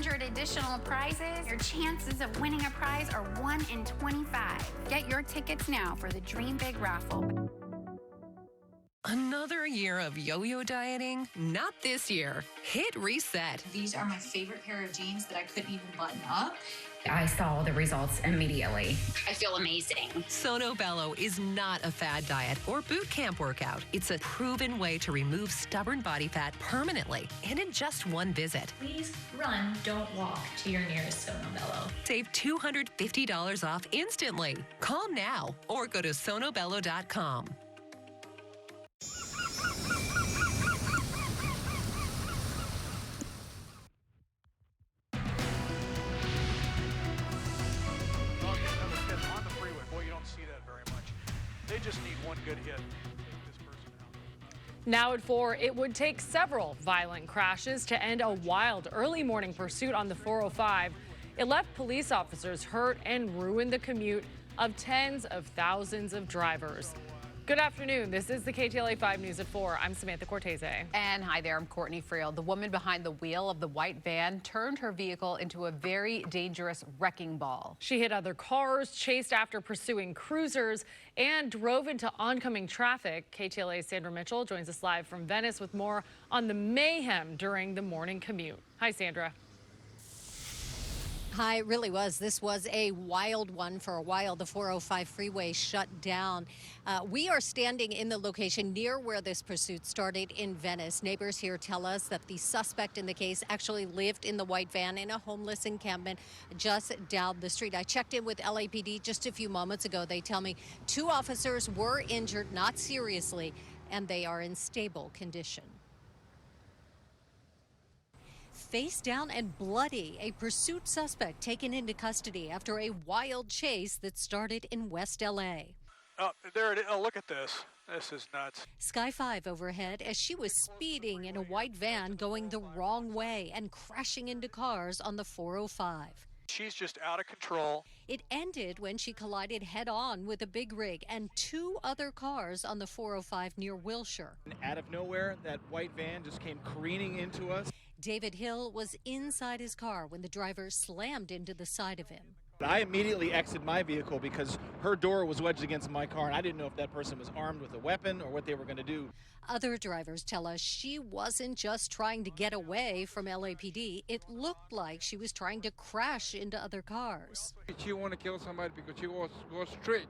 100 additional prizes. Your chances of winning a prize are 1 in 25. Get your tickets now for the Dream Big raffle. Another year of yo-yo dieting? Not this year. Hit reset. These are my favorite pair of jeans that I couldn't even button up. I saw the results immediately. I feel amazing. Sono Bello is not a fad diet or boot camp workout. It's a proven way to remove stubborn body fat permanently and in just one visit. Please run, don't walk to your nearest Sono Bello. Save $250 off instantly. Call now or go to sonobello.com. They just need one good hit to take this person out. Now at 4, it would take several violent crashes to end a wild early morning pursuit on the 405. It left police officers hurt and ruined the commute of tens of thousands of drivers. Good afternoon. This is the KTLA 5 News at 4. I'm Samantha Cortese. And hi there, I'm Courtney Friel. The woman behind the wheel of the white van turned her vehicle into a very dangerous wrecking ball. She hit other cars, chased after pursuing cruisers, and drove into oncoming traffic. KTLA's Sandra Mitchell joins us live from Venice with more on the mayhem during the morning commute. Hi, Sandra. Hi, it really was. This was a wild one for a while. The 405 freeway shut down. We are standing in the location near where this pursuit started in Venice. Neighbors here tell us that the suspect in the case actually lived in the white van in a homeless encampment just down the street. I checked in with LAPD just a few moments ago. They tell me 2 officers were injured, not seriously, and they are in stable condition. Face down and bloody, a pursuit suspect taken into custody after a wild chase that started in West L.A. Oh, there it is. Oh, look at this. This is nuts. Sky 5 overhead as she was speeding in a white van going the wrong way and crashing into cars on the 405. She's just out of control. It ended when she collided head-on with a big rig and 2 other cars on the 405 near Wilshire. Out of nowhere, that white van just came careening into us. David Hill was inside his car when the driver slammed into the side of him. I immediately exited my vehicle because her door was wedged against my car, and I didn't know if that person was armed with a weapon or what they were going to do. Other drivers tell us she wasn't just trying to get away from LAPD. It looked like she was trying to crash into other cars. She wanted to kill somebody because she was straight.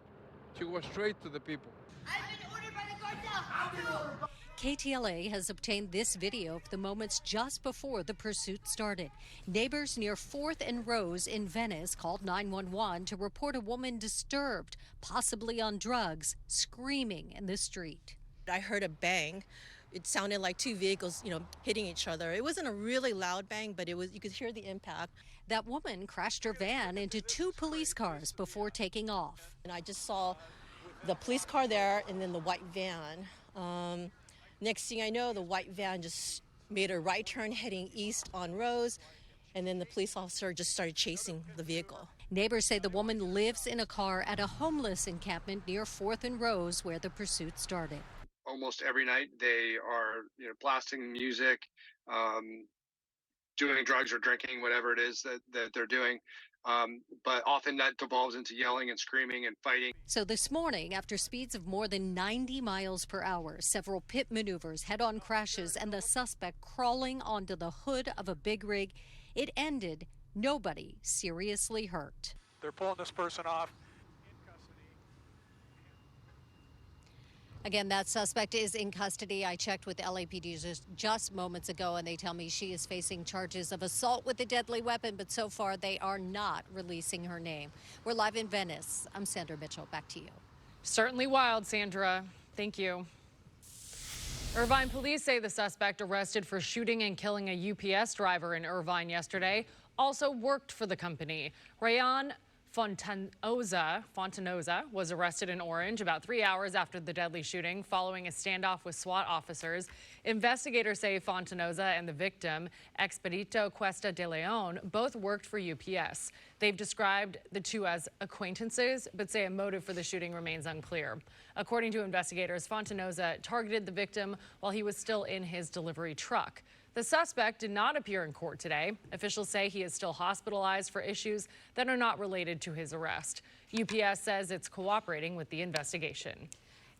She was straight to the people. I've been ordered by the cartel. KTLA has obtained this video of the moments just before the pursuit started. Neighbors near 4th and Rose in Venice called 911 to report a woman disturbed, possibly on drugs, screaming in the street. I heard a bang. It sounded like 2 vehicles, hitting each other. It wasn't a really loud bang, but you could hear the impact. That woman crashed her van into 2 police cars before taking off. And I just saw the police car there and then the white van. Next thing I know, the white van just made a right turn heading east on Rose, and then the police officer just started chasing the vehicle. Neighbors say the woman lives in a car at a homeless encampment near 4th and Rose where the pursuit started. Almost every night they are blasting music, doing drugs or drinking, whatever it is that they're doing. But often that devolves into yelling and screaming and fighting. So this morning, after speeds of more than 90 miles per hour, several pit maneuvers, head-on crashes, and the suspect crawling onto the hood of a big rig, it ended. Nobody seriously hurt. They're pulling this person off. Again, that suspect is in custody. I checked with LAPD just moments ago, and they tell me she is facing charges of assault with a deadly weapon, but so far they are not releasing her name. We're live in Venice. I'm Sandra Mitchell. Back to you. Certainly wild, Sandra. Thank you. Irvine police say the suspect arrested for shooting and killing a UPS driver in Irvine yesterday also worked for the company. Rayan Fontanoza was arrested in Orange about 3 hours after the deadly shooting following a standoff with SWAT officers. Investigators say Fontanoza and the victim, Expedito Cuesta de Leon, both worked for UPS. They've described the 2 as acquaintances, but say a motive for the shooting remains unclear. According to investigators, Fontanoza targeted the victim while he was still in his delivery truck. The suspect did not appear in court today. Officials say he is still hospitalized for issues that are not related to his arrest. UPS says it's cooperating with the investigation.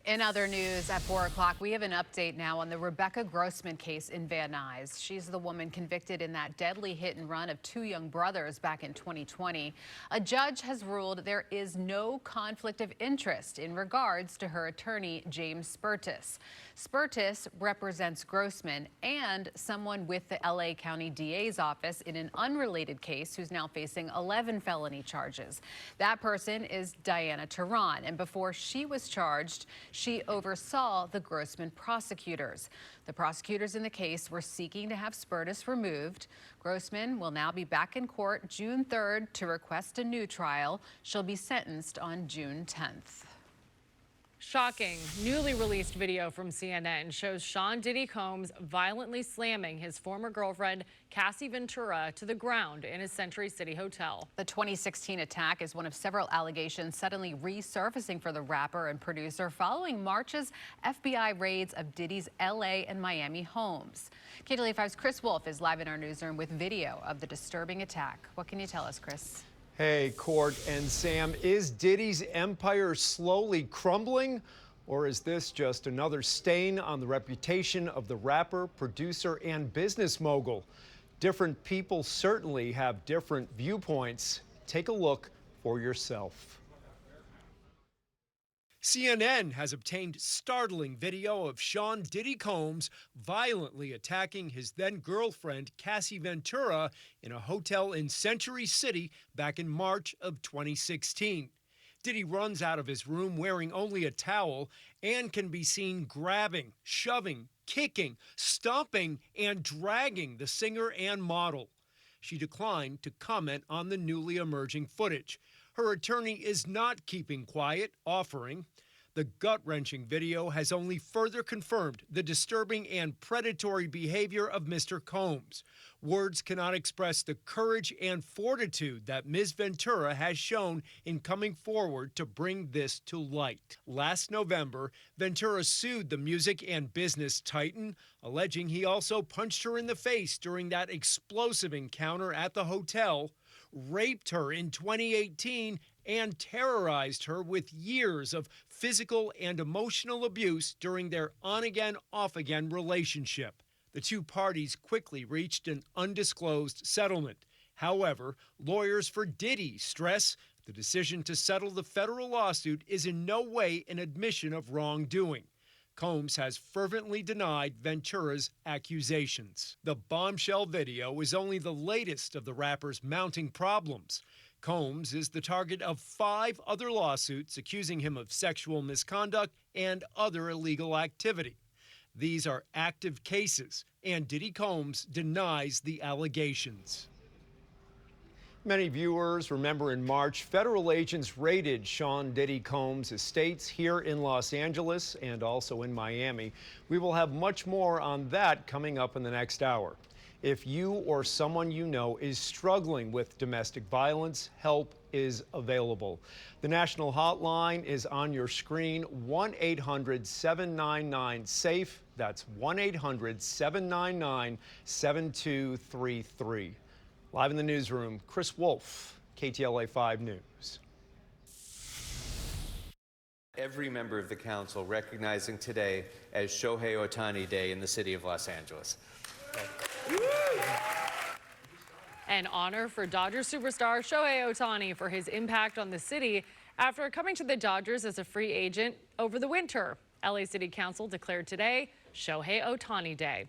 In other news, at 4 o'clock, we have an update now on the Rebecca Grossman case in Van Nuys. She's the woman convicted in that deadly hit and run of two young brothers back in 2020. A judge has ruled there is no conflict of interest in regards to her attorney, James Spertus. Spertus represents Grossman and someone with the LA County DA's office in an unrelated case who's now facing 11 felony charges. That person is Diana Tehran, and before she was charged, she oversaw the Grossman prosecutors. The prosecutors in the case were seeking to have Spertus removed. Grossman will now be back in court June 3rd to request a new trial. She'll be sentenced on June 10th. Shocking. Newly released video from CNN shows Sean Diddy Combs violently slamming his former girlfriend, Cassie Ventura, to the ground in his Century City hotel. The 2016 attack is one of several allegations suddenly resurfacing for the rapper and producer following March's FBI raids of Diddy's LA and Miami homes. Ktla Dt.'s Chris Wolf is live in our newsroom with video of the disturbing attack. What can you tell us, Chris? Hey, Court and Sam, is Diddy's empire slowly crumbling, or is this just another stain on the reputation of the rapper, producer, and business mogul? Different people certainly have different viewpoints. Take a look for yourself. CNN has obtained startling video of Sean Diddy Combs violently attacking his then-girlfriend Cassie Ventura in a hotel in Century City back in March of 2016. Diddy runs out of his room wearing only a towel and can be seen grabbing, shoving, kicking, stomping, and dragging the singer and model. She declined to comment on the newly emerging footage. Her attorney is not keeping quiet, offering. The gut-wrenching video has only further confirmed the disturbing and predatory behavior of Mr. Combs. Words cannot express the courage and fortitude that Ms. Ventura has shown in coming forward to bring this to light. Last November, Ventura sued the music and business titan, alleging he also punched her in the face during that explosive encounter at the hotel, raped her in 2018, and terrorized her with years of physical and emotional abuse during their on-again, off-again relationship. The two parties quickly reached an undisclosed settlement. However, lawyers for Diddy stress the decision to settle the federal lawsuit is in no way an admission of wrongdoing. Combs has fervently denied Ventura's accusations. The bombshell video is only the latest of the rapper's mounting problems. Combs is the target of 5 other lawsuits accusing him of sexual misconduct and other illegal activity. These are active cases, and Diddy Combs denies the allegations. Many viewers remember in March, federal agents raided Sean Diddy Combs' estates here in Los Angeles and also in Miami. We will have much more on that coming up in the next hour. If you or someone you know is struggling with domestic violence, help is available. The national hotline is on your screen, 1-800-799-SAFE. That's 1-800-799-7233. Live in the newsroom, Chris Wolf, KTLA 5 News. Every member of the council recognizing today as Shohei Ohtani Day in the city of Los Angeles. An honor for Dodgers superstar Shohei Ohtani for his impact on the city after coming to the Dodgers as a free agent over the winter. LA City Council declared today Shohei Ohtani Day.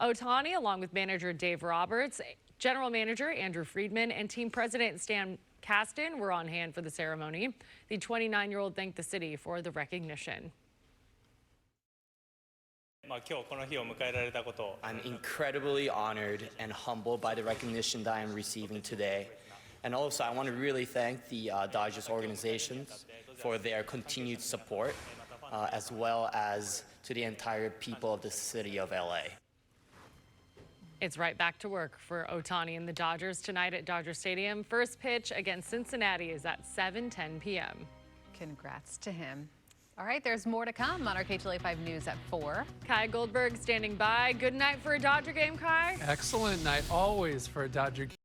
Ohtani, along with manager Dave Roberts, general manager Andrew Friedman, and team president Stan Kasten were on hand for the ceremony. The 29-year-old thanked the city for the recognition. I'm incredibly honored and humbled by the recognition that I'm receiving today. And also, I want to really thank the Dodgers organizations for their continued support, as well as to the entire people of the city of LA. It's right back to work for Ohtani and the Dodgers tonight at Dodger Stadium. First pitch against Cincinnati is at 7:10 p.m. Congrats to him. All right, there's more to come on our Ktla Dt 5 News at 4. Kai Goldberg standing by. Good night for a Dodger game, Kai. Excellent night always for a Dodger game.